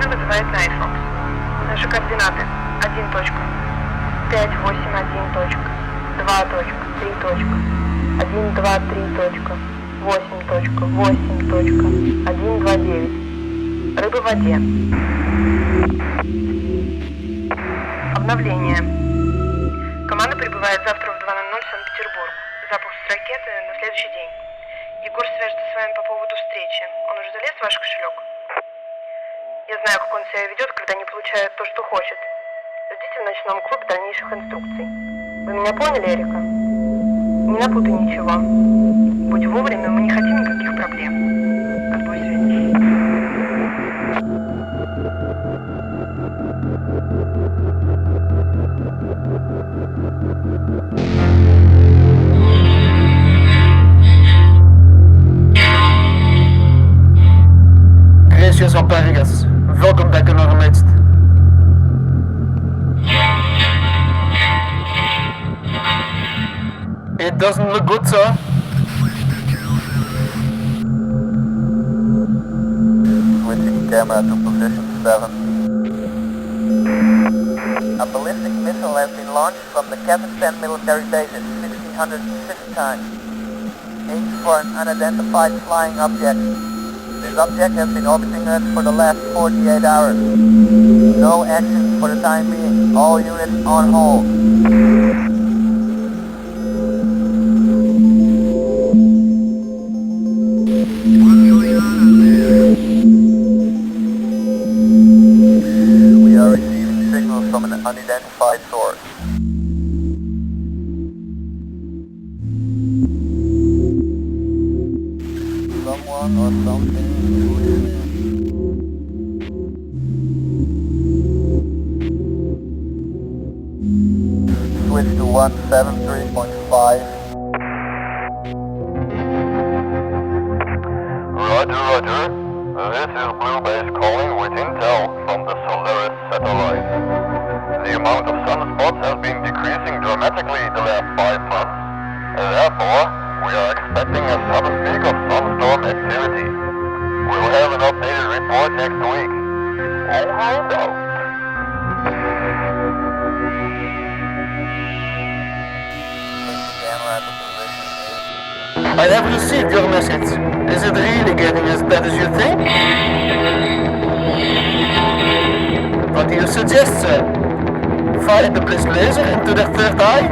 Вызывает на iPhone. Наши координаты 1. 581. 2. 3. 1, 2, 3. 8. 8. 129. Рыбы в воде. Обновление. Команда прибывает завтра в 2:00 в Санкт-Петербург. Запуск с ракеты на следующий день. Егор свяжется с вами по поводу встречи. Он уже залез в ваш кошелек? Я знаю, как он себя ведет, когда не получает то, что хочет. Ждите в ночном клубе дальнейших инструкций. Вы меня поняли, Эрика? Не напутай ничего. Будь вовремя, мы не хотим никаких проблем. Отбой связи. Gracious Albergas. Welkom back in our midst. It doesn't look good, sir. Switching camera to position 7. A ballistic missile has been launched from the Kazakhstan military base at 1606 time. Aimed for an unidentified flying object. This object has been orbiting Earth for the last 48 hours. No action for the time being. All units on hold. We are receiving signals from an unidentified source. Someone or something. Switch to 173.5. Roger. This is Blue Base calling with intel from the Solaris satellite. The amount of sunspots has been decreasing dramatically the last 5 months. Therefore, we are expecting a sudden peak of sunstorm activity. We'll have an updated report next week. Over and out. I have received your message. Is it really getting as bad as you think? What do you suggest, sir? Fire the blitz laser into their third eye?